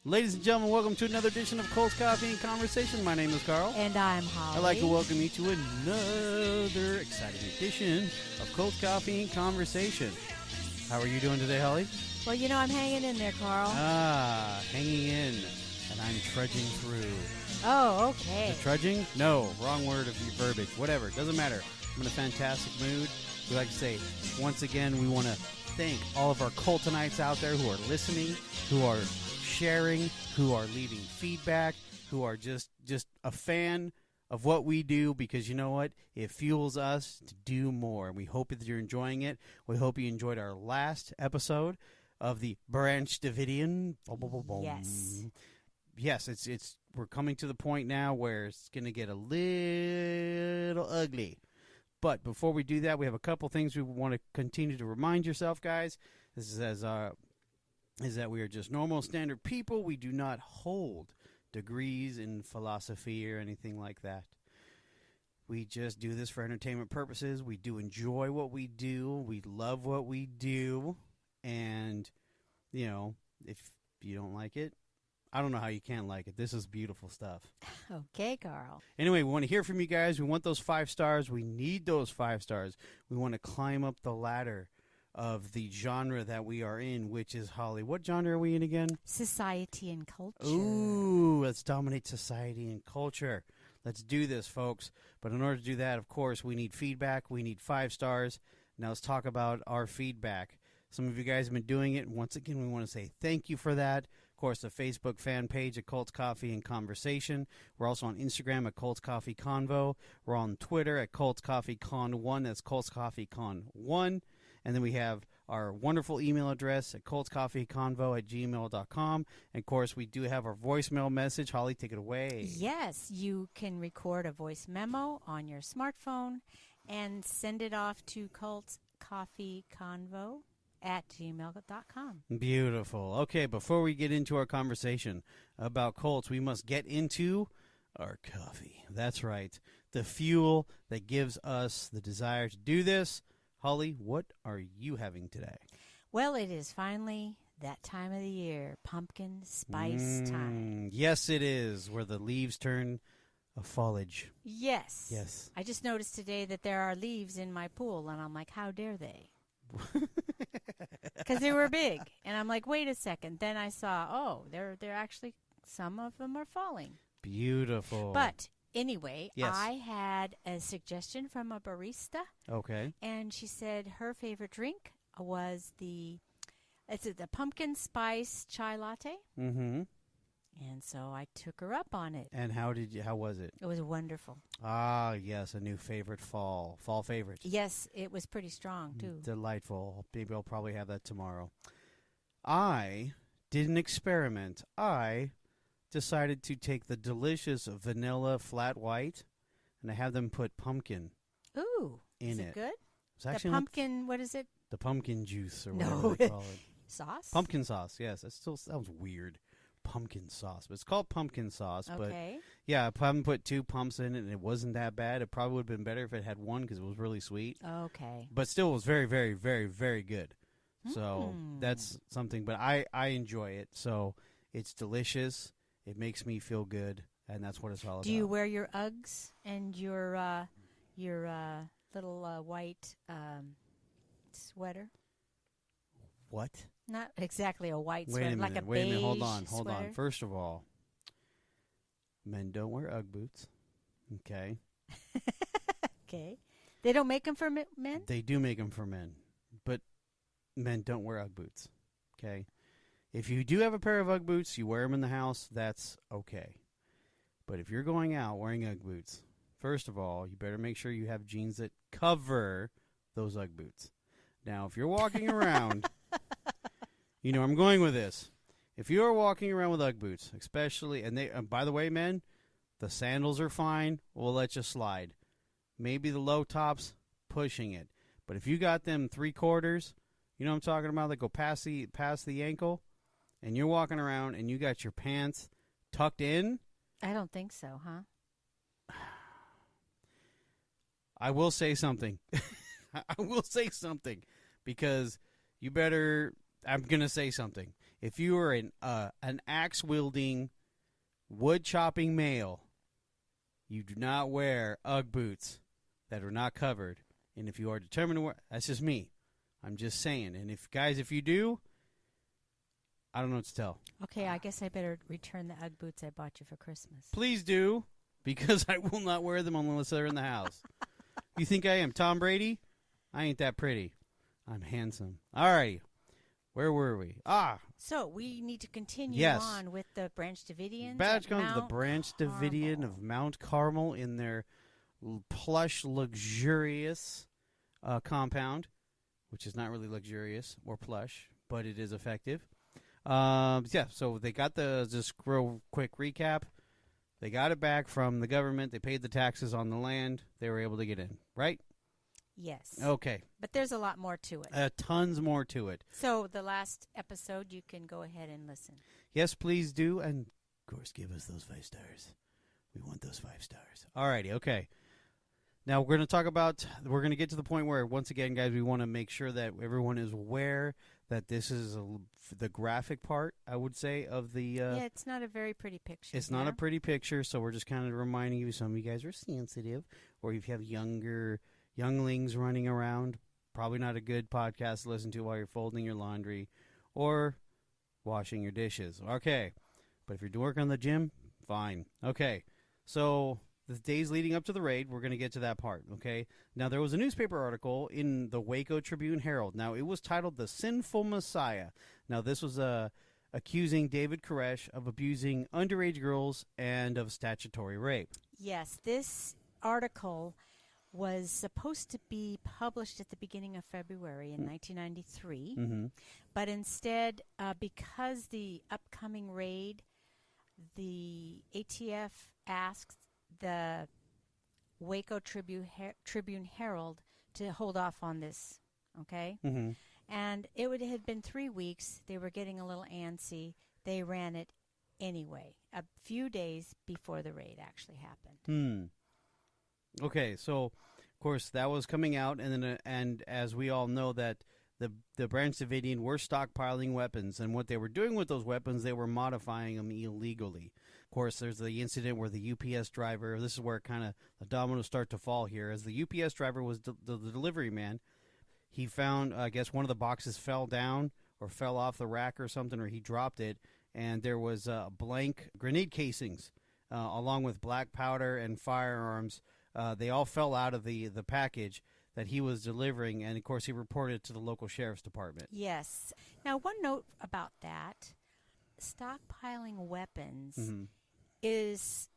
Ladies and gentlemen, welcome to another edition of Colts Coffee and Conversation. My name is Carl. And I'm Holly. I'd like to welcome you to another exciting edition of Colts Coffee and Conversation. How are you doing today, Holly? Well, you know, I'm hanging in there, Carl. Hanging in, and I'm trudging through. Oh, okay. Is it trudging? No, wrong word of your verbiage. Whatever, doesn't matter. I'm in a fantastic mood. We like to say, once again, we want to thank all of our Coltonites out there who are listening, who are sharing, who are leaving feedback, who are just a fan of what we do, because you know what? It fuels us to do more. And we hope that you're enjoying it. We hope you enjoyed our last episode of the Branch Davidian. Yes. Yes, it's we're coming to the point now where it's going to get a little ugly. But before we do that, we have a couple things we want to continue to remind yourself, guys. This is is that we are just normal, standard people. We do not hold degrees in philosophy or anything like that. We just do this for entertainment purposes. We do enjoy what we do. We love what we do. And, you know, if you don't like it, I don't know how you can't like it. This is beautiful stuff. Okay, Carl. Anyway, we want to hear from you guys. We want those 5 stars. We need those 5 stars. We want to climb up the ladder of the genre that we are in, which is, Holly, what genre are we in again? Society and culture. Ooh, let's dominate society and culture. Let's do this, folks. But in order to do that, of course, we need feedback. We need 5 stars. Now let's talk about our feedback. Some of you guys have been doing it. Once again, we want to say thank you for that. Of course, the Facebook fan page at Colts Coffee and Conversation. We're also on Instagram at Colts Coffee Convo. We're on Twitter at Colts Coffee Con 1. That's Colts Coffee Con 1. And then we have our wonderful email address at coltscoffeeconvo@gmail.com. And, of course, we do have our voicemail message. Holly, take it away. Yes, you can record a voice memo on your smartphone and send it off to coltscoffeeconvo@gmail.com. Beautiful. Okay, before we get into our conversation about Colts, we must get into our coffee. That's right. The fuel that gives us the desire to do this. Holly, what are you having today? Well, it is finally that time of the year, pumpkin spice time. Yes, it is, where the leaves turn a foliage. Yes. Yes. I just noticed today that there are leaves in my pool, and I'm like, how dare they? Because they were big. And I'm like, wait a second. Then I saw, they're actually, some of them are falling. Beautiful. But anyway, yes. I had a suggestion from a barista. Okay. And she said her favorite drink was the pumpkin spice chai latte. Mm-hmm. And so I took her up on it. And how was it? It was wonderful. Ah, yes, a new favorite fall favorite. Yes, it was pretty strong, too. Delightful. Maybe I'll probably have that tomorrow. I did an experiment. I decided to take the delicious vanilla flat white, and I have them put pumpkin Ooh, in is it. it good? It's actually the pumpkin, what is it? The pumpkin juice or No. whatever they call it. Sauce? Pumpkin sauce, yes. That still sounds weird. Pumpkin sauce. But it's called pumpkin sauce. Okay. But yeah, I haven't put 2 pumps in it, and it wasn't that bad. It probably would have been better if it had 1 because it was really sweet. Okay. But still, it was very, very, very, very good. So that's something. But I enjoy it. So it's delicious. It makes me feel good, and that's what it's all about. Do you wear your Uggs and your little white sweater? What? Not exactly a white Wait sweater, a minute. like a Wait a minute. Hold beige on. sweater. First of all, men don't wear Ugg boots. Okay. Okay. They don't make them for men? They do make them for men, but men don't wear Ugg boots. Okay. If you do have a pair of Ugg boots, you wear them in the house, that's okay. But if you're going out wearing Ugg boots, first of all, you better make sure you have jeans that cover those Ugg boots. Now, if you're walking around, you know where I'm going with this. If you are walking around with Ugg boots, especially, and by the way, men, the sandals are fine. We'll let you slide. Maybe the low tops, pushing it. But if you got them 3/4, you know what I'm talking about, that go past the ankle, and you're walking around and you got your pants tucked in. I don't think so, huh? I will say something. I will say something because you better. I'm going to say something. if you are an axe-wielding, wood-chopping male, you do not wear Ugg boots that are not covered. And if you are determined to wear, that's just me. I'm just saying. And if you do, I don't know what to tell. Okay, I guess I better return the Ugg boots I bought you for Christmas. Please do, because I will not wear them unless they're in the house. You think I am Tom Brady? I ain't that pretty. I'm handsome. All right. Where were we? So we need to continue on with the Branch Davidians. Back on to the Branch Davidian of Mount Carmel in their plush, luxurious compound, which is not really luxurious or plush, but it is effective. So they got just real quick recap. They got it back from the government. They paid the taxes on the land. They were able to get in, right? Yes. Okay. But there's a lot more to it. Tons more to it. So the last episode, you can go ahead and listen. Yes, please do. And, of course, give us those 5 stars. We want those 5 stars. All righty. Okay. Now, we're going to get to the point where, once again, guys, we want to make sure that everyone is aware that this is the graphic part, I would say, of the... yeah, it's not a very pretty picture. It's not a pretty picture, so we're just kind of reminding you, some of you guys are sensitive, or if you have younglings running around, probably not a good podcast to listen to while you're folding your laundry or washing your dishes. Okay, but if you're working on the gym, fine. Okay, so the days leading up to the raid, we're going to get to that part, okay? Now, there was a newspaper article in the Waco Tribune-Herald. Now, it was titled The Sinful Messiah. Now, this was accusing David Koresh of abusing underage girls and of statutory rape. Yes, this article was supposed to be published at the beginning of February in 1993, but instead, because the upcoming raid, the ATF asked the Waco Tribune-Herald to hold off on this, okay? And it had been 3 weeks. They were getting a little antsy. They ran it anyway, a few days before the raid actually happened. Okay, so, of course, that was coming out, and as we all know, that the Branch Davidian were stockpiling weapons, and what they were doing with those weapons, they were modifying them illegally. Of course, there's the incident where the UPS driver, this is where kind of the dominoes start to fall here, as the UPS driver was the delivery man. He found, I guess, one of the boxes fell down or fell off the rack or something, or he dropped it, and there was blank grenade casings along with black powder and firearms. They all fell out of the package that he was delivering, and, of course, he reported it to the local sheriff's department. Yes. Now, one note about that, stockpiling weapons is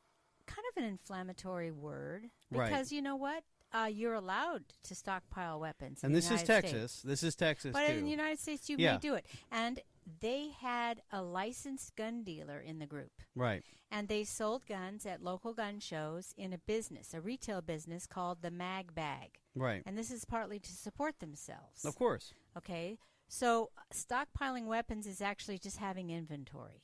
kind of an inflammatory word because you know what? You're allowed to stockpile weapons. And this is Texas. This is Texas, but too. in the United States, you may do it. And they had a licensed gun dealer in the group. Right. And they sold guns at local gun shows in a retail business called the Mag Bag. Right. And this is partly to support themselves. Of course. Okay. So stockpiling weapons is actually just having inventory.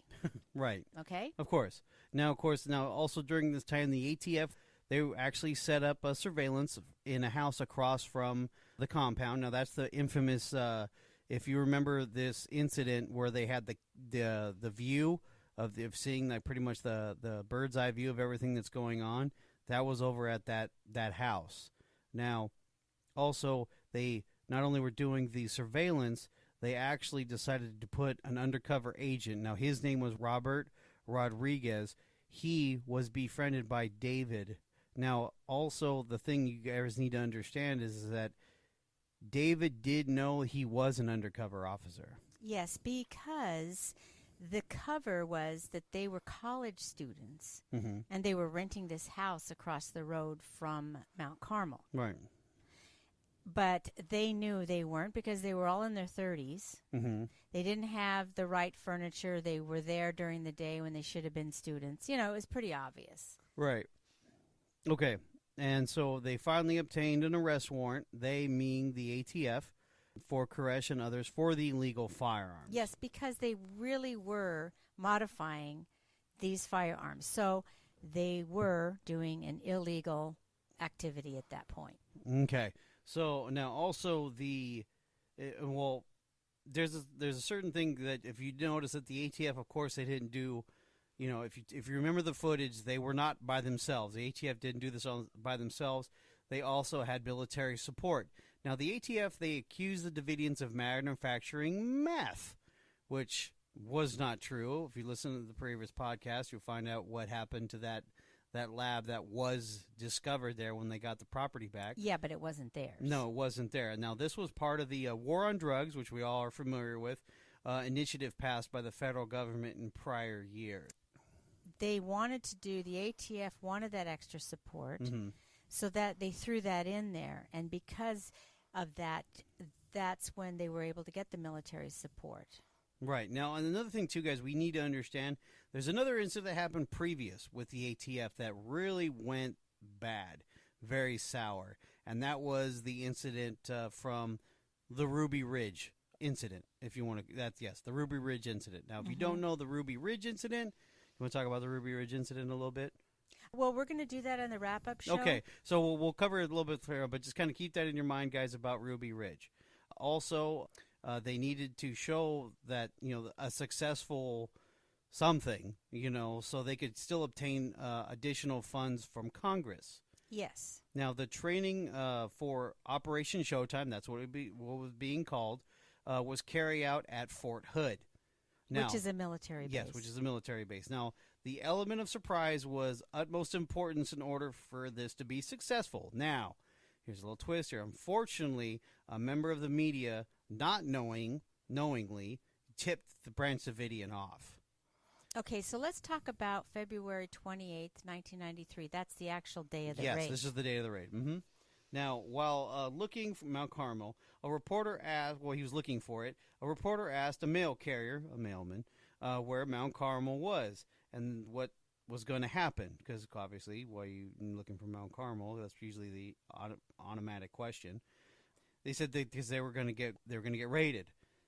Right. Okay. Of course. Now, also during this time, the ATF, they actually set up a surveillance in a house across from the compound. Now, that's the infamous, if you remember this incident where they had the view of seeing pretty much the bird's eye view of everything that's going on. That was over at that house. Now, also, they not only were doing the surveillance, they actually decided to put an undercover agent. Now, his name was Robert Rodriguez. He was befriended by David. Now, also, the thing you guys need to understand is that David did know he was an undercover officer. Yes, because the cover was that they were college students, and they were renting this house across the road from Mount Carmel. Right. But they knew they weren't because they were all in their 30s. They didn't have the right furniture. They were there during the day when they should have been students. You know, it was pretty obvious. Right. Okay. And so they finally obtained an arrest warrant, they meaning the ATF, for Koresh and others for the illegal firearms. Yes, because they really were modifying these firearms. So they were doing an illegal activity at that point. Okay. So now also there's a certain thing that if you notice that the ATF, of course, they didn't do. If you remember the footage, they were not by themselves. The ATF didn't do this by themselves. They also had military support. Now, the ATF, they accused the Davidians of manufacturing meth, which was not true. If you listen to the previous podcast, you'll find out what happened to that lab that was discovered there when they got the property back. Yeah, but it wasn't theirs. No, it wasn't there. Now, this was part of the War on Drugs, which we all are familiar with, initiative passed by the federal government in prior years. They wanted to do, the ATF wanted that extra support, so that they threw that in there. And because of that, that's when they were able to get the military support. Right. Now, and another thing, too, guys, we need to understand, there's another incident that happened previous with the ATF that really went bad, very sour, and that was the incident from the Ruby Ridge incident, if you want to, the Ruby Ridge incident. Now, if you don't know the Ruby Ridge incident, you want to talk about the Ruby Ridge incident a little bit? Well, we're going to do that on the wrap-up show. Okay, so we'll cover it a little bit further, but just kind of keep that in your mind, guys, about Ruby Ridge. Also, they needed to show that, a successful something, so they could still obtain additional funds from Congress. Yes. Now, the training for Operation Showtime, that's what was being called, was carried out at Fort Hood. Now, which is a military base. Yes, which is a military base. Now, the element of surprise was utmost importance in order for this to be successful. Now, here's a little twist here. Unfortunately, a member of the media, not knowingly, tipped the Branch Davidian off. Okay, so let's talk about February 28th, 1993. That's the actual day of the raid. Yes, this is the day of the raid. Now, while looking for Mount Carmel, a reporter asked, he was looking for it, a reporter asked a mail carrier, a mailman, where Mount Carmel was and what was going to happen. Because obviously, while you're looking for Mount Carmel, that's usually the automatic question. They said because they were going to get raided.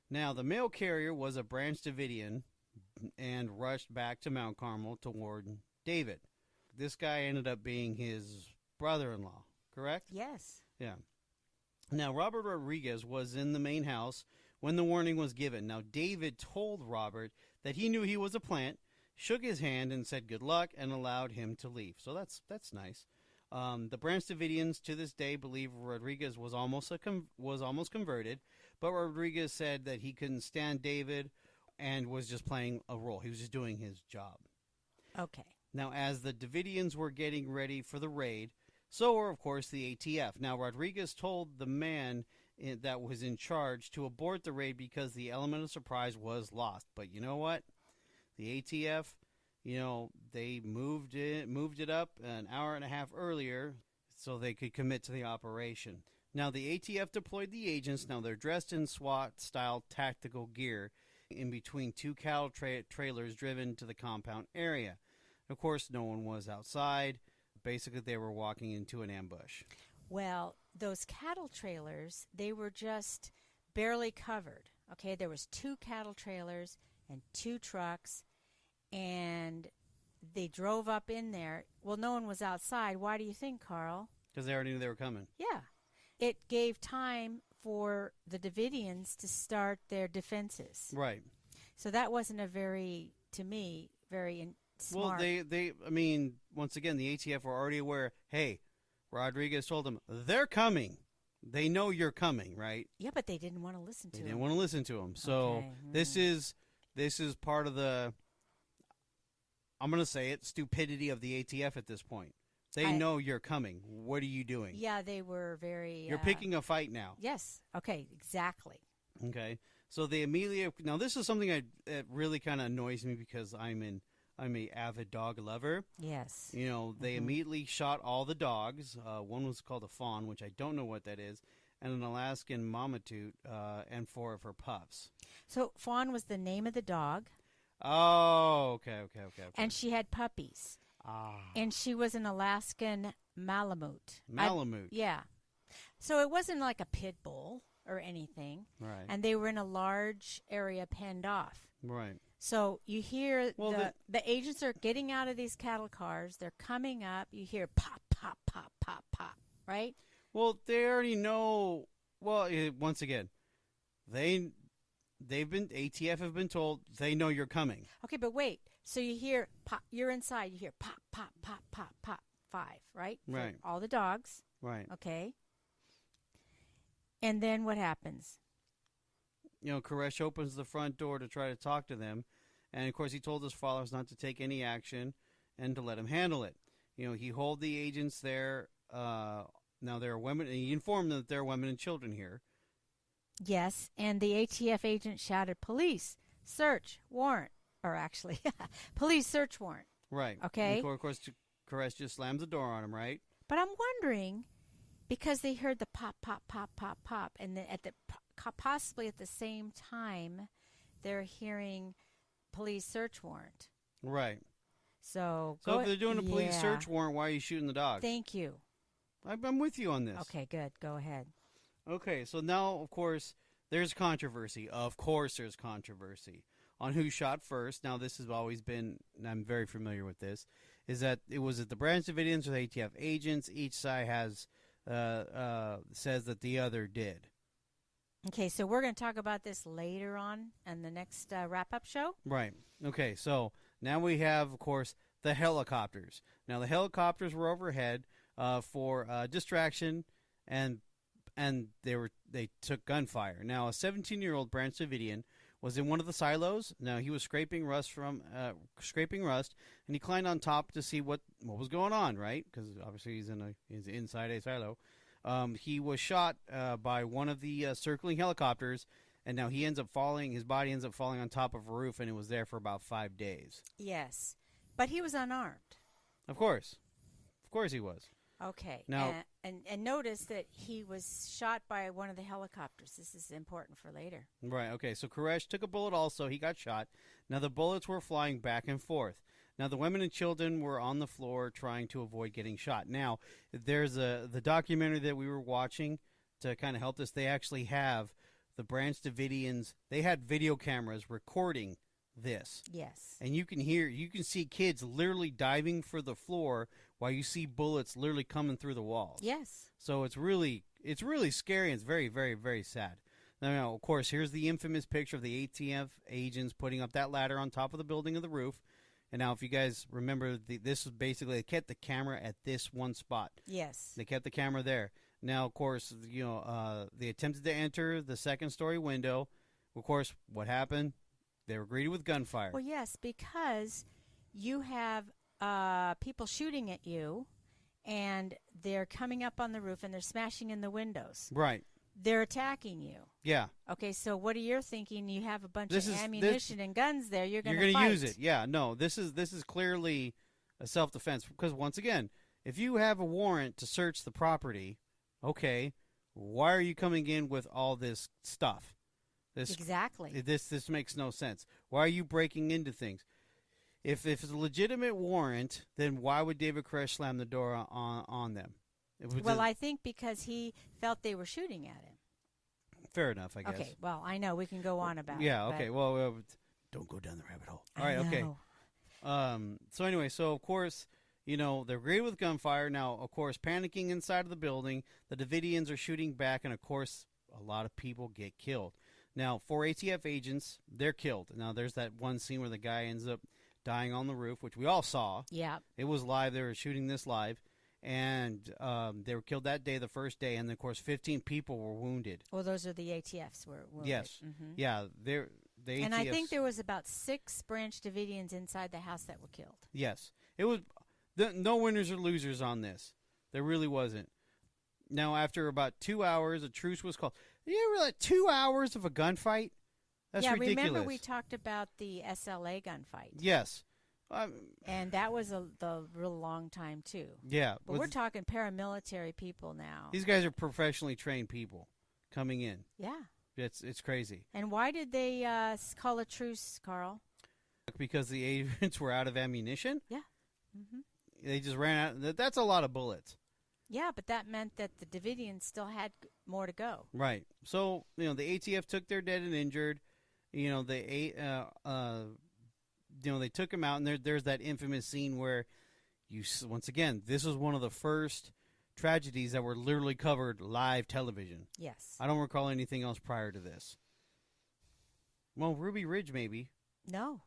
Now, the mail carrier was a Branch Davidian and rushed back to Mount Carmel to warn David. This guy ended up being his brother-in-law, correct? Yes. Yeah. Now, Robert Rodriguez was in the main house when the warning was given. Now, David told Robert that he knew he was a plant, shook his hand and said good luck, and allowed him to leave. So that's nice. The Branch Davidians to this day believe Rodriguez was almost converted, but Rodriguez said that he couldn't stand David and was just playing a role. He was just doing his job. Okay. Now, as the Davidians were getting ready for the raid, so were, of course, the ATF. Now, Rodriguez told the man that was in charge to abort the raid because the element of surprise was lost. But you know what? The ATF, they moved it up an hour and a half earlier so they could commit to the operation. Now, the ATF deployed the agents. Now, they're dressed in SWAT-style tactical gear in between two cattle trailers driven to the compound area. Of course, no one was outside. Basically, they were walking into an ambush. Well, those cattle trailers, they were just barely covered. Okay, there was 2 cattle trailers and 2 trucks, and they drove up in there. Well, no one was outside. Why do you think, Carl? Because they already knew they were coming. Yeah. It gave time for the Davidians to start their defenses. Right. So that wasn't to me, very smart. Well, once again, the ATF were already aware, hey, Rodriguez told them, they're coming. They know you're coming, right? Yeah, but they didn't want to listen to him. They didn't want to listen to him. So this is part of the, I'm going to say it, stupidity of the ATF at this point. They know you're coming. What are you doing? Yeah, they were very... You're picking a fight now. Yes. Okay, exactly. Okay. So they immediately... Now, this is something that really kind of annoys me because I'm a avid dog lover. Yes. They immediately shot all the dogs. One was called a fawn, which I don't know what that is, and an Alaskan Mammoth, and 4 of her pups. So fawn was the name of the dog. Oh, okay. And she had puppies. Ah. And she was an Alaskan Malamute. Malamute. Yeah. So it wasn't like a pit bull or anything. Right. And they were in a large area penned off. Right. So you hear the agents are getting out of these cattle cars. They're coming up. You hear pop, pop, pop, pop, pop, right? Well, they already know. Well, once again, they ATF have been told they know you're coming. Okay, but wait. So you hear pop. You're inside. You hear pop, pop, pop, pop, pop. 5, right? Right. For all the dogs. Right. Okay. And then what happens? Koresh opens the front door to try to talk to them, and of course he told his followers not to take any action and to let him handle it. He hold the agents there. Now there are women, and he informed them that there are women and children here. Yes, and the ATF agent shouted, "Police, search warrant," or actually, police search warrant. Right. Okay. And of course, Koresh just slams the door on him, right? But I'm wondering, because they heard the pop, pop, pop, pop, pop, and then possibly at the same time, they're hearing police search warrant. Right. So if they're doing a police search warrant, why are you shooting the dogs? Thank you. I'm with you on this. Okay, good. Go ahead. Okay, so now, of course, there's controversy. Of course there's controversy on who shot first. Now, this has always been, and I'm very familiar with this, is that it was the Branch Davidians or the ATF agents. Each side has says that the other did. Okay, so we're going to talk about this later on in the next wrap-up show. Right. Okay, so now we have, of course, the helicopters. Now, the helicopters were overhead for distraction, and they took gunfire. Now, a 17-year-old Branch Davidian was in one of the silos. Now, he was scraping rust, and he climbed on top to see what was going on, right? Because obviously he's inside a silo. He was shot by one of the circling helicopters, and now he ends up falling. His body ends up falling on top of a roof, and it was there for about 5 days. Yes, but he was unarmed. Of course he was. Okay. Now, and notice that he was shot by one of the helicopters. This is important for later. Right. Okay. So Koresh took a bullet also. He got shot. Now the bullets were flying back and forth. Now the women and children were on the floor trying to avoid getting shot. Now there's the documentary that we were watching to kind of help this. They actually have the Branch Davidians. They had video cameras recording this. Yes. And you can see kids literally diving for the floor while you see bullets literally coming through the walls. Yes. So it's really scary, and it's very, very, very sad. Now, of course, here's the infamous picture of the ATF agents putting up that ladder on top of the building of the roof. And now, if you guys remember, this was basically, they kept the camera at this one spot. Yes. They kept the camera there. Now, of course, they attempted to enter the second-story window. Of course, what happened? They were greeted with gunfire. Well, yes, because you have people shooting at you, and they're coming up on the roof, and they're smashing in the windows. Right. They're attacking you. Yeah. Okay, so what are you thinking? You have a bunch of ammunition and guns there. You're going to fight. Use it. Yeah. No. This is clearly a self-defense, because once again, if you have a warrant to search the property, okay, why are you coming in with all this stuff? Exactly. This makes no sense. Why are you breaking into things? If it's a legitimate warrant, then why would David Koresh slam the door on them? Well, I think because he felt they were shooting at him. Fair enough, I guess. Okay, well, I know. We can go on about it. Yeah, okay. Well, don't go down the rabbit hole. All right, okay. So anyway, of course, they're greeted with gunfire. Now, of course, panicking inside of the building, the Davidians are shooting back, and of course, a lot of people get killed. Now, 4 ATF agents, they're killed. Now, there's that one scene where the guy ends up dying on the roof, which we all saw. Yeah. It was live. They were shooting this live. And they were killed that day, the first day. And, of course, 15 people were wounded. Well, those are the ATFs were wounded. Yes. Mm-hmm. Yeah. The ATFs. And I think there was about 6 Branch Davidians inside the house that were killed. Yes. It was no winners or losers on this. There really wasn't. Now, after about 2 hours, a truce was called. You ever 2 hours of a gunfight? That's ridiculous. Remember we talked about the SLA gunfight? Yes. And that was the real long time, too. Yeah. But we're talking paramilitary people now. These guys are professionally trained people coming in. Yeah. It's crazy. And why did they call a truce, Carl? Because the agents were out of ammunition? Yeah. Mm-hmm. They just ran out. That's a lot of bullets. Yeah, but that meant that the Davidians still had more to go. Right. So, the ATF took their dead and injured. They took them out, and there's that infamous scene where once again, this was one of the first tragedies that were literally covered live television. Yes. I don't recall anything else prior to this. Well, Ruby Ridge, maybe. No.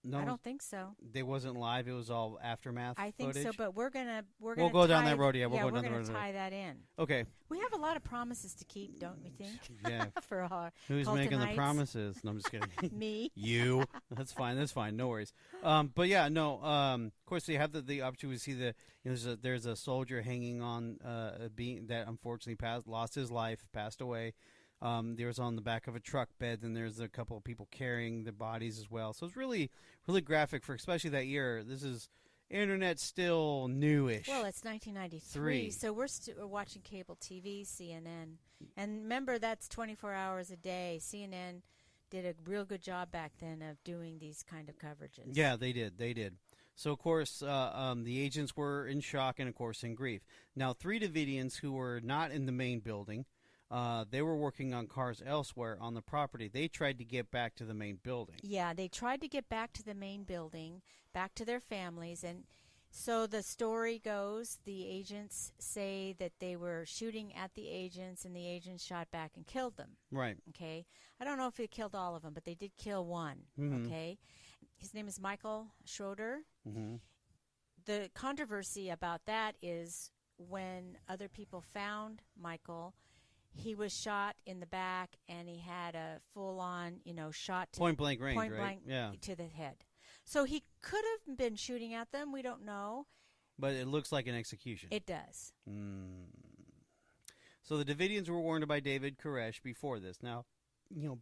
No, I don't think so. They wasn't live. It was all aftermath I think footage. so, but we'll go down that road. Yeah, we'll go down the road. We're going to tie that in. Okay. We have a lot of promises to keep, don't we think? Yeah. For our Who's Colton making Heights? the promises? No, I'm just kidding. Me. You. That's fine. That's fine. No worries. But yeah, no. Of course, you have the opportunity to see there's a soldier hanging on a being that unfortunately lost his life, passed away. There was on the back of a truck bed, and there's a couple of people carrying the bodies as well. So it's really, really graphic for especially that year. This is internet still newish. Well, it's 1993, so we're watching cable TV, CNN. And remember, that's 24 hours a day. CNN did a real good job back then of doing these kind of coverages. Yeah, they did. So, of course, the agents were in shock and, of course, in grief. Now, 3 Davidians who were not in the main building, they were working on cars elsewhere on the property. They tried to get back to the main building. Yeah, they tried to get back to the main building, back to their families. And so the story goes, the agents say that they were shooting at the agents, and the agents shot back and killed them. Right. Okay. I don't know if they killed all of them, but they did kill one. Mm-hmm. Okay. His name is Michael Schroeder. Mm-hmm. The controversy about that is when other people found Michael, he was shot in the back, and he had a full-on, shot to point blank range, point right? blank Yeah. to the head. So he could have been shooting at them. We don't know. But it looks like an execution. It does. So the Davidians were warned by David Koresh before this. Now,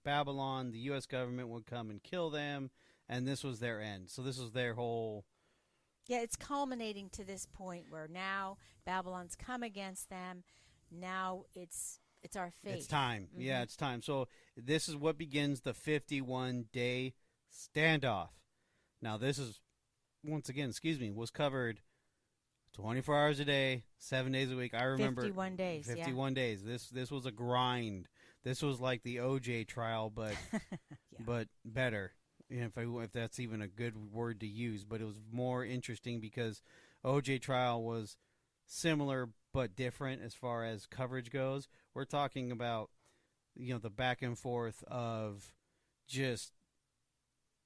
Babylon, the U.S. government would come and kill them, and this was their end. So this was their whole... Yeah, it's culminating to this point where now Babylon's come against them. Now it's our fate. It's time. Mm-hmm. Yeah, it's time. So this is what begins the 51-day standoff. Now this is, once again, was covered 24 hours a day, 7 days a week. I remember 51 days. 51 days. This was a grind. This was like the OJ trial, but but better. If that's even a good word to use, but it was more interesting because OJ trial was similar but different as far as coverage goes. We're talking about the back and forth of just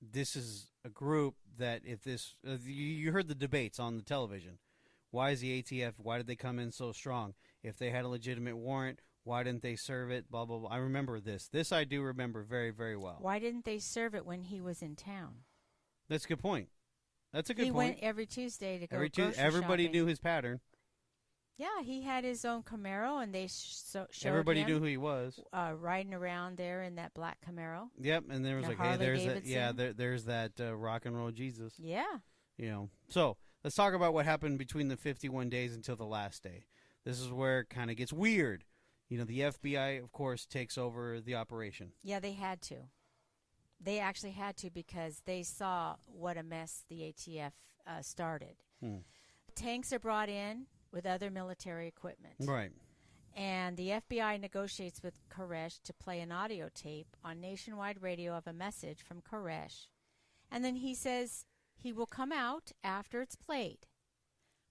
this is a group that if this you heard the debates on the television. Why is the ATF? Why did they come in so strong? If they had a legitimate warrant, why didn't they serve it? Blah, blah, blah. I remember this. This I do remember very, very well. Why didn't they serve it when he was in town? That's a good point. That's a good point. He went every Tuesday to go grocery Everybody shopping. knew his pattern. Yeah, he had his own Camaro, and they showed everybody him, knew who he was. Riding around there in that black Camaro. Yep, and there was there's that rock and roll Jesus. Yeah. So let's talk about what happened between the 51 days until the last day. This is where it kind of gets weird. The FBI, of course, takes over the operation. Yeah, they had to. They actually had to because they saw what a mess the ATF started. Tanks are brought in with other military equipment. Right. And the FBI negotiates with Koresh to play an audio tape on nationwide radio of a message from Koresh. And then he says he will come out after it's played.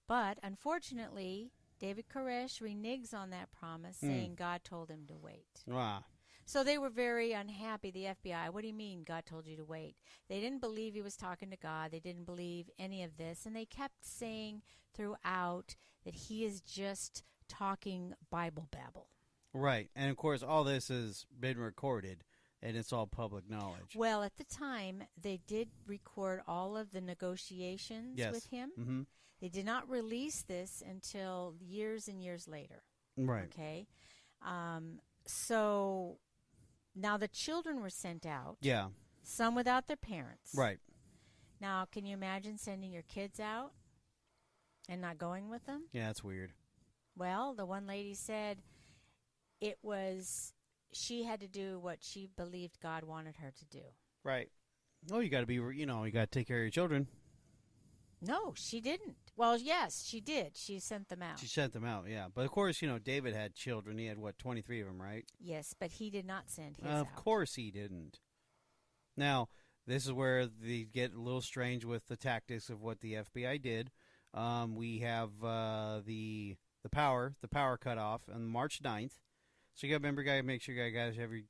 But unfortunately, David Koresh reneges on that promise, saying God told him to wait. Wow. So they were very unhappy, the FBI. What do you mean God told you to wait? They didn't believe he was talking to God. They didn't believe any of this. And they kept saying throughout that he is just talking Bible babble. Right. And, of course, all this has been recorded, and it's all public knowledge. Well, at the time, they did record all of the negotiations with him. Mm-hmm. They did not release this until years and years later. Right. Okay. So now the children were sent out. Yeah. Some without their parents. Right. Now, can you imagine sending your kids out and not going with them? Yeah, that's weird. Well, the one lady said she had to do what she believed God wanted her to do. Right. Oh, you got to you got to take care of your children. No, she didn't. Well, yes, she did. She sent them out. She sent them out, yeah. But, of course, David had children. He had, 23 of them, right? Yes, but he did not send his out. Of course he didn't. Now, this is where they get a little strange with the tactics of what the FBI did. We have the power cut off on March 9th. So you got to remember, make sure you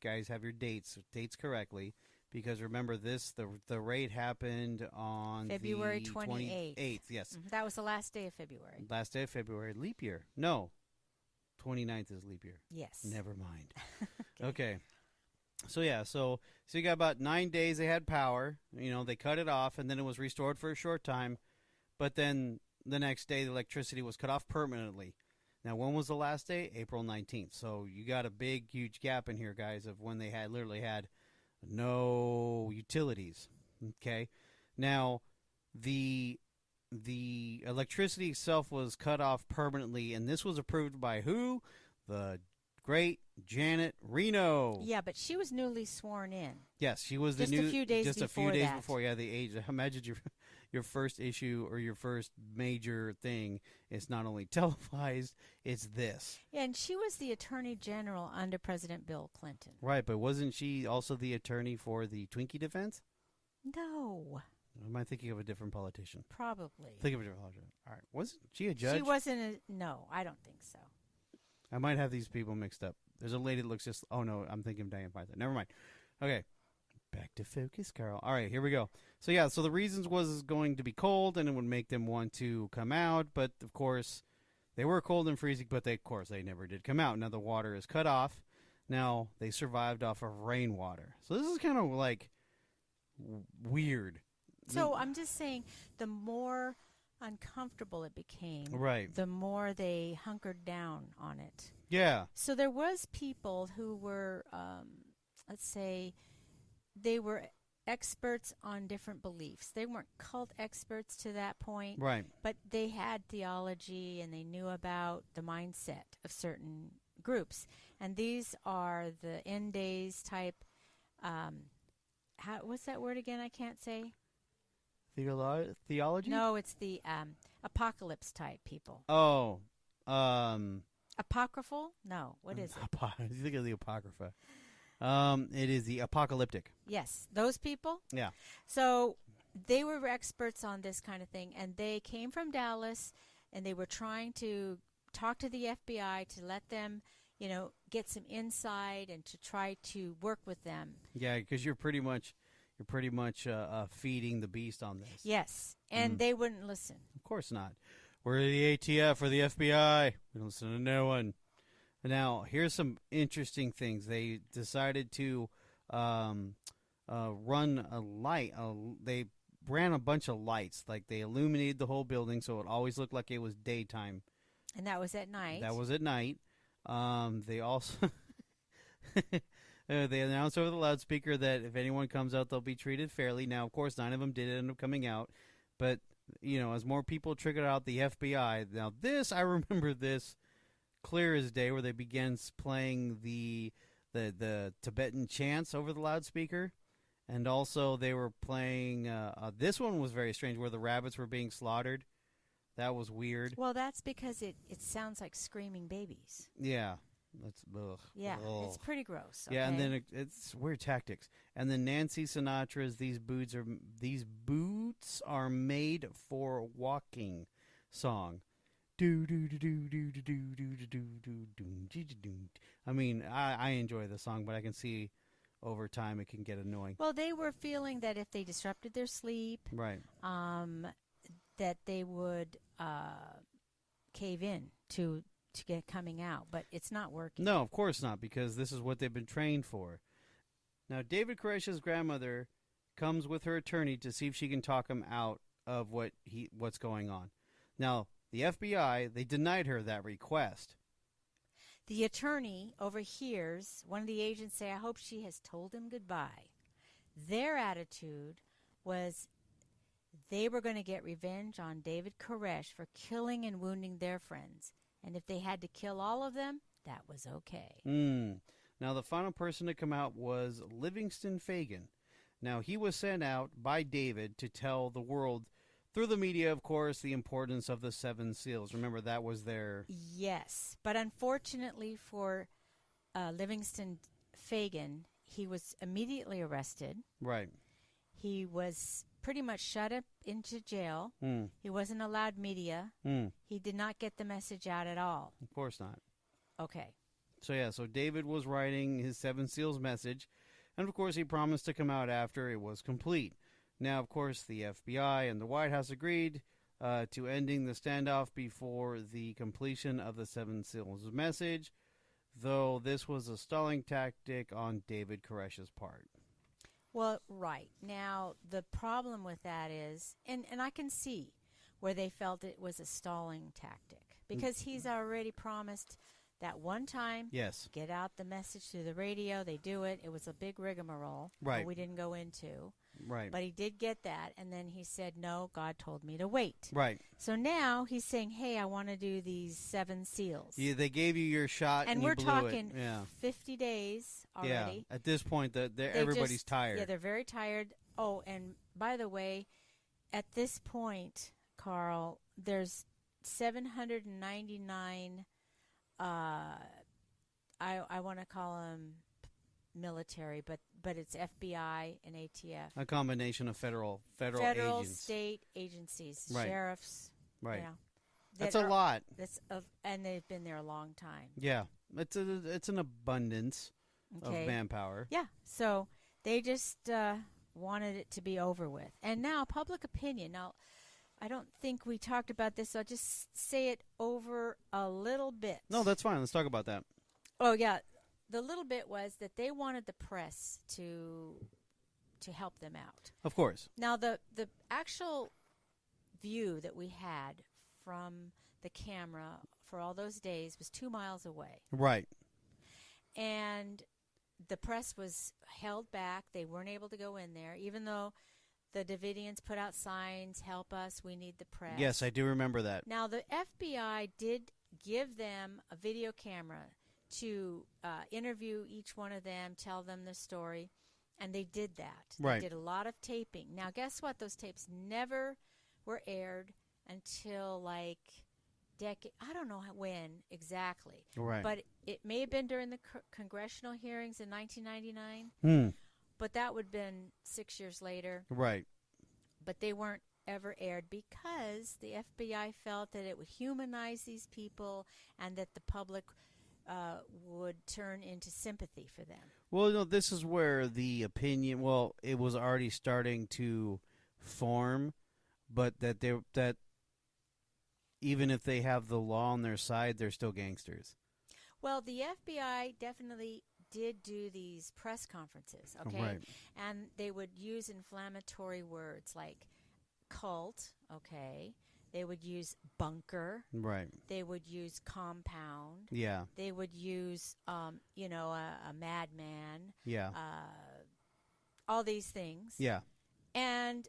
guys have your dates correctly, because remember this, the raid happened on February the 28th. Yes, That was the last day of February. last day of February, leap year. No, 29th is leap year. Yes. Never mind. Okay. So yeah, so you got about 9 days they had power. They cut it off, and then it was restored for a short time, but then the next day the electricity was cut off permanently. Now, when was the last day? April 19th. So you got a big, huge gap in here, guys, of when they literally had no utilities. Okay. Now, the electricity itself was cut off permanently, and this was approved by who? The great Janet Reno. Yeah, but she was newly sworn in. Yes, she was just a few days before. Yeah, the age. Imagine your first issue or your first major thing is not only televised, it's this. Yeah, and she was the Attorney General under President Bill Clinton. Right, but wasn't she also the attorney for the Twinkie defense? No. Am I thinking of a different politician? Probably. Think of a different politician. All right. Wasn't she a judge? She wasn't no, I don't think so. I might have these people mixed up. There's a lady that looks just... Oh, no, I'm thinking of Diane Python. Never mind. Okay. Back to focus, Carl. All right, here we go. So, yeah, so the reasons was going to be cold, and it would make them want to come out. But, of course, they were cold and freezing, but, they never did come out. Now, the water is cut off. Now, they survived off of rainwater. So, this is kind of, weird. So, I'm just saying, the more uncomfortable it became, right, the more they hunkered down on it. Yeah. So there was people who were, let's say, they were experts on different beliefs. They weren't cult experts to that point, right? But they had theology and they knew about the mindset of certain groups. And these are the end days type. What's that word again? I can't say. Theology? No, it's the apocalypse type people. Oh, apocryphal? No, what is it? You think of the Apocrypha. It is the apocalyptic. Yes, those people. Yeah. So they were experts on this kind of thing, and they came from Dallas, and they were trying to talk to the FBI to let them, get some insight and to try to work with them. Yeah, because you're pretty much feeding the beast on this. Yes, and they wouldn't listen. Of course not. We're the ATF or the FBI. We don't listen to no one. Now, here's some interesting things. They decided to run a light. They ran a bunch of lights. Like, they illuminated the whole building so it always looked like it was daytime. And that was at night. That was at night. They also... they announced over the loudspeaker that if anyone comes out, they'll be treated fairly. Now, of course, 9 of them did end up coming out. But, as more people triggered out the FBI. Now, I remember this clear as day, where they began playing the Tibetan chants over the loudspeaker. And also they were playing, this one was very strange, where the rabbits were being slaughtered. That was weird. Well, that's because it sounds like screaming babies. Yeah. That's yeah, ugh. It's pretty gross. Okay? Yeah, and then it's weird tactics. And then Nancy Sinatra's "These Boots Are Made for Walking" song. Do do do do do do do do do do do do. I mean, I enjoy the song, but I can see over time it can get annoying. Well, they were feeling that if they disrupted their sleep, right, that they would cave in to get coming out, but it's not working. No, of course not, because this is what they've been trained for. Now, David Koresh's grandmother comes with her attorney to see if she can talk him out of what's going on. Now, the FBI, they denied her that request. The attorney overhears one of the agents say, "I hope she has told him goodbye." Their attitude was they were going to get revenge on David Koresh for killing and wounding their friends. And if they had to kill all of them, that was okay. Now, the final person to come out was Livingston Fagan. Now, he was sent out by David to tell the world, through the media, of course, the importance of the 7 seals. Remember, that was their... Yes, but unfortunately for Livingston Fagan, he was immediately arrested. Right. He was pretty much shut up into jail. He wasn't allowed media. He did not get the message out at all. Of course not. Okay. So David was writing his Seven Seals message, and of course he promised to come out after it was complete. Now, of course, the FBI and the White House agreed to ending the standoff before the completion of the Seven Seals message, though this was a stalling tactic on David Koresh's part. Well, right. Now, the problem with that is, and I can see where they felt it was a stalling tactic, because he's already promised that one time, yes, get out the message through the radio. They do it. It was a big rigmarole, right? We didn't go into, right? But he did get that, and then he said, "No, God told me to wait." Right. So now he's saying, "Hey, I want to do these 7 seals." Yeah, they gave you your shot, and we're you blew talking it. Yeah. 50 days already. Yeah. At this point, everybody's tired. Yeah, they're very tired. Oh, and by the way, at this point, Carl, there's 799. I want to call them military, but it's FBI and ATF. A combination of federal agents. State agencies, right. Sheriffs. Right. You know, that's a lot. And they've been there a long time. Yeah, it's an abundance of manpower. Yeah, so they just wanted it to be over with. And now public opinion. Now, I don't think we talked about this, so I'll just say it over a little bit. No, that's fine. Let's talk about that. Oh, yeah. The little bit was that they wanted the press to help them out. Of course. Now, the actual view that we had from the camera for all those days was 2 miles away. Right. And the press was held back. They weren't able to go in there, even though the Davidians put out signs, "Help us, we need the press." Yes, I do remember that. Now, the FBI did give them a video camera to interview each one of them, tell them the story, and they did that. Right. They did a lot of taping. Now, guess what? Those tapes never were aired until like I don't know when exactly. Right. But it may have been during the congressional hearings in 1999. But that would have been 6 years later. Right. But they weren't ever aired because the FBI felt that it would humanize these people and that the public would turn into sympathy for them. Well, no, this is where the opinion, it was already starting to form, but that even if they have the law on their side, they're still gangsters. Well, the FBI definitely did do these press conferences, okay? Right. And they would use inflammatory words like cult, okay? They would use bunker. Right. They would use compound. Yeah. They would use, a madman. Yeah. All these things. Yeah. And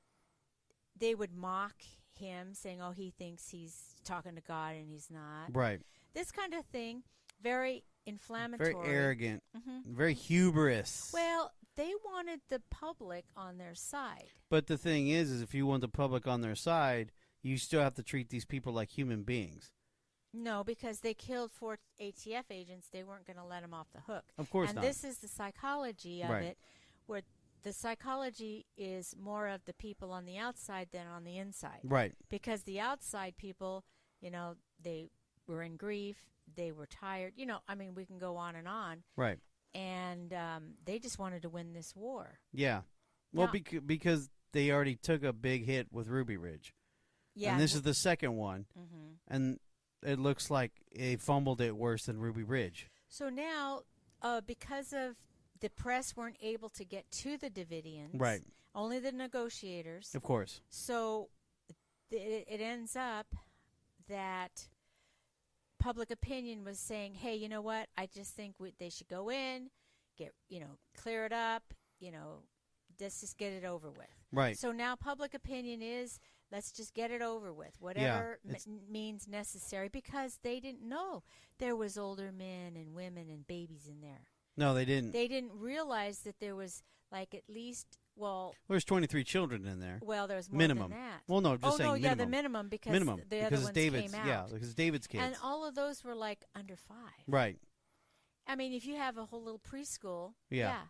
they would mock him, saying, "Oh, he thinks he's talking to God and he's not." Right. This kind of thing, very inflammatory. Very arrogant. Mm-hmm. Very hubris. Well, they wanted the public on their side. But the thing is if you want the public on their side, you still have to treat these people like human beings. No, because they killed 4 ATF agents. They weren't going to let them off the hook. Of course not. And this is the psychology of it, where the psychology is more of the people on the outside than on the inside. Right. Because the outside people, they were in grief. They were tired. We can go on and on. Right. And they just wanted to win this war. Yeah. Well, because they already took a big hit with Ruby Ridge. Yeah. And this is the second one. Mm-hmm. And it looks like they fumbled it worse than Ruby Ridge. So now, because of the press weren't able to get to the Davidians. Right. Only the negotiators. Of course. So it ends up that public opinion was saying, "Hey, you know what? I just think they should go in, clear it up, let's just get it over with." Right. So now public opinion is, let's just get it over with, whatever means necessary, because they didn't know there was older men and women and babies in there. No, they didn't. They didn't realize that there was like at least, there's 23 children in there. Well, there's more minimum. than that. Well, no, just saying minimum. The minimum because the other ones David's, came out. Yeah, because David's kids. And all of those were like under 5. Right. I mean, if you have a whole little preschool, yeah.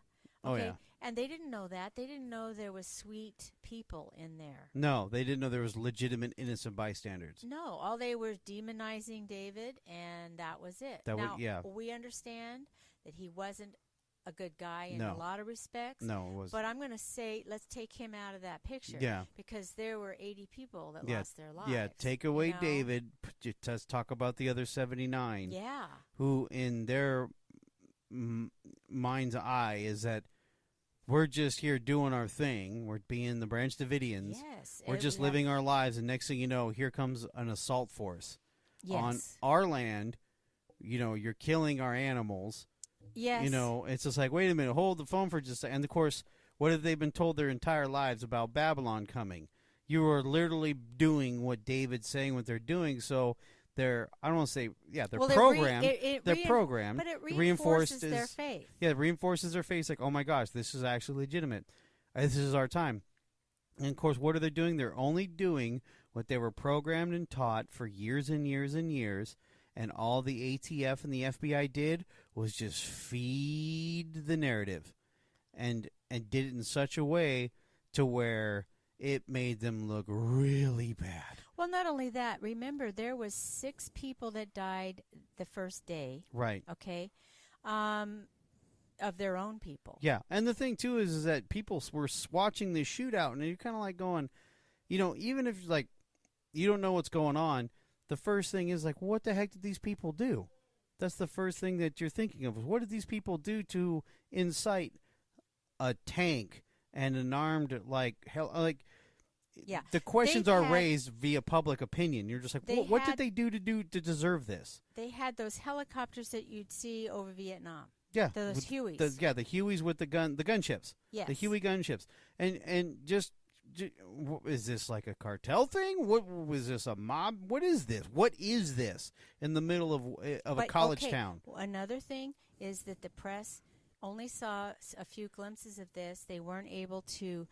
Oh, Okay, yeah. and they didn't know that. They didn't know there was sweet people in there. No, they didn't know there was legitimate innocent bystanders. No, all they were demonizing David, and that was it. Yeah. We understand that he wasn't a good guy in No. a lot of respects. No, it was. But I'm going to say, let's take him out of that picture. Yeah. Because there were 80 people that Yeah. lost their lives. Yeah, take away you know? David. Let's talk about the other 79. Yeah. Who, in their mind's eye, is that we're just here doing our thing. We're being the Branch Davidians. Yes. We're just living our lives, and next thing you know, here comes an assault force on our land. You know, you're killing our animals. Yes. You know, it's just like, wait a minute, hold the phone for just a second. And, of course, what have they been told their entire lives about Babylon coming? You are literally doing what David's saying, what they're doing, so they're, I don't want to say, they're programmed. They're programmed. But it reinforces their faith. Yeah, it reinforces their faith. Like, oh my gosh, this is actually legitimate. This is our time. And of course, what are they doing? They're only doing what they were programmed and taught for years and years and years. And all the ATF and the FBI did was just feed the narrative, and did it in such a way to where it made them look really bad. Well, not only that, remember there was 6 people that died the first day. Right. Okay. Of their own people. Yeah. And the thing, too, is that people were watching this shootout, and you're kind of like going, you know, even if, like, you don't know what's going on, the first thing is, like, what the heck did these people do? That's the first thing that you're thinking of. What did these people do to incite a tank and an armed, like, hell, like, yeah. The questions are raised via public opinion. You're just like, what did they do to deserve this? They had those helicopters that you'd see over Vietnam. Yeah, those Hueys. The Hueys with the gunships. Yes. The Huey gunships. And just is this like a cartel thing? What was this, a mob? What is this? What is this in the middle of a college town? Another thing is that the press only saw a few glimpses of this. They weren't able to,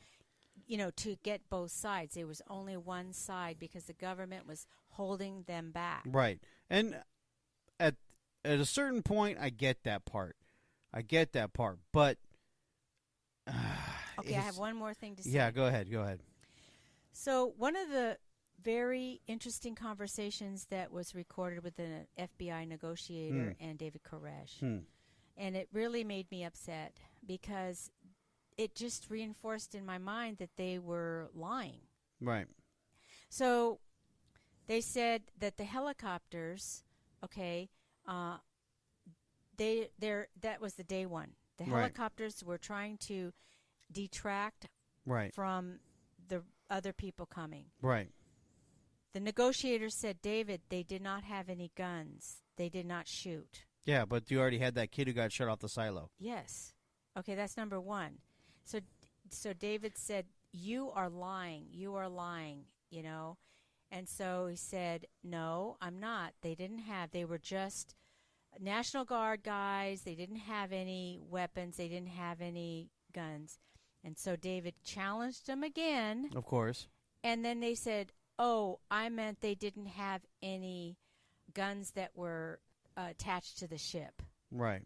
to get both sides. There was only one side because the government was holding them back. Right. And at a certain point, I get that part. But okay, I have one more thing to say. Yeah, go ahead. So one of the very interesting conversations that was recorded with an FBI negotiator and David Koresh, and it really made me upset because it just reinforced in my mind that they were lying. Right. So they said that the helicopters, that was the day one. The helicopters were trying to detract from the other people coming. Right. The negotiators said, David, they did not have any guns. They did not shoot. Yeah, but you already had that kid who got shot off the silo. Yes. Okay, that's number one. So David said, you are lying. You are lying, And so he said, no, I'm not. They were just National Guard guys. They didn't have any weapons. They didn't have any guns. And so David challenged them again. Of course. And then they said, oh, I meant they didn't have any guns that were attached to the ship. Right.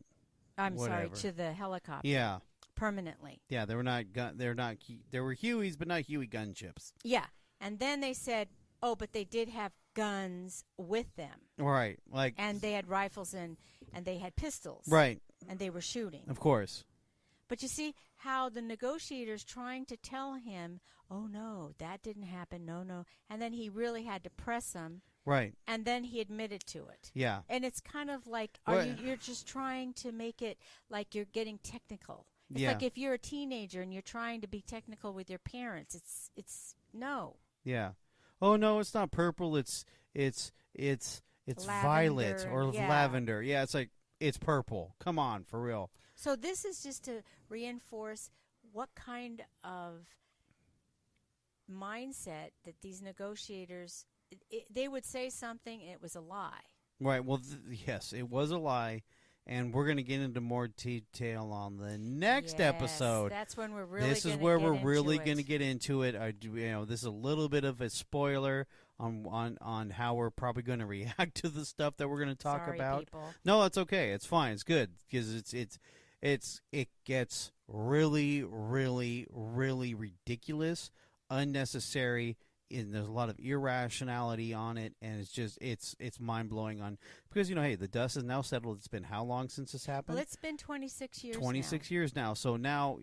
I'm sorry, to the helicopter. Yeah. Permanently. Yeah, they were not. There were Hueys, but not Huey gunships. Yeah, and then they said, oh, but they did have guns with them. Right, and they had rifles and they had pistols. Right. And they were shooting. Of course. But you see how the negotiators trying to tell him, oh no, that didn't happen. No. And then he really had to press them. Right. And then he admitted to it. Yeah. And it's kind of like, you're just trying to make it like you're getting technical. It's like if you're a teenager and you're trying to be technical with your parents. It's no. Yeah. Oh no, it's not purple. It's violet or lavender. Yeah, it's like it's purple. Come on, for real. So this is just to reinforce what kind of mindset that these negotiators. They would say something, and it was a lie. Right. Well, yes, it was a lie. And we're going to get into more detail on the next episode. That's when we're really. This is where we're really going to get into it. This is a little bit of a spoiler on how we're probably going to react to the stuff that we're going to talk about. People. No, that's okay. It's fine. It's good because it gets really, really, really ridiculous, unnecessary, and there's a lot of irrationality on it, and it's mind blowing on because hey, the dust is now settled. It's been how long since this happened? Well, it's been 26 years. 26 years now. So now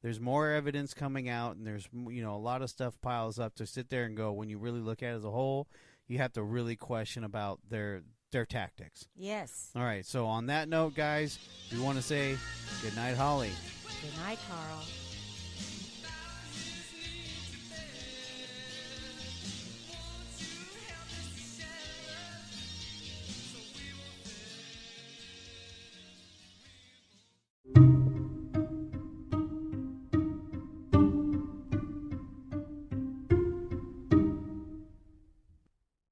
there's more evidence coming out, and there's a lot of stuff piles up to sit there and go. When you really look at it as a whole, you have to really question about their tactics. Yes. All right. So on that note, guys, we want to say good night, Holly. Good night, Carl.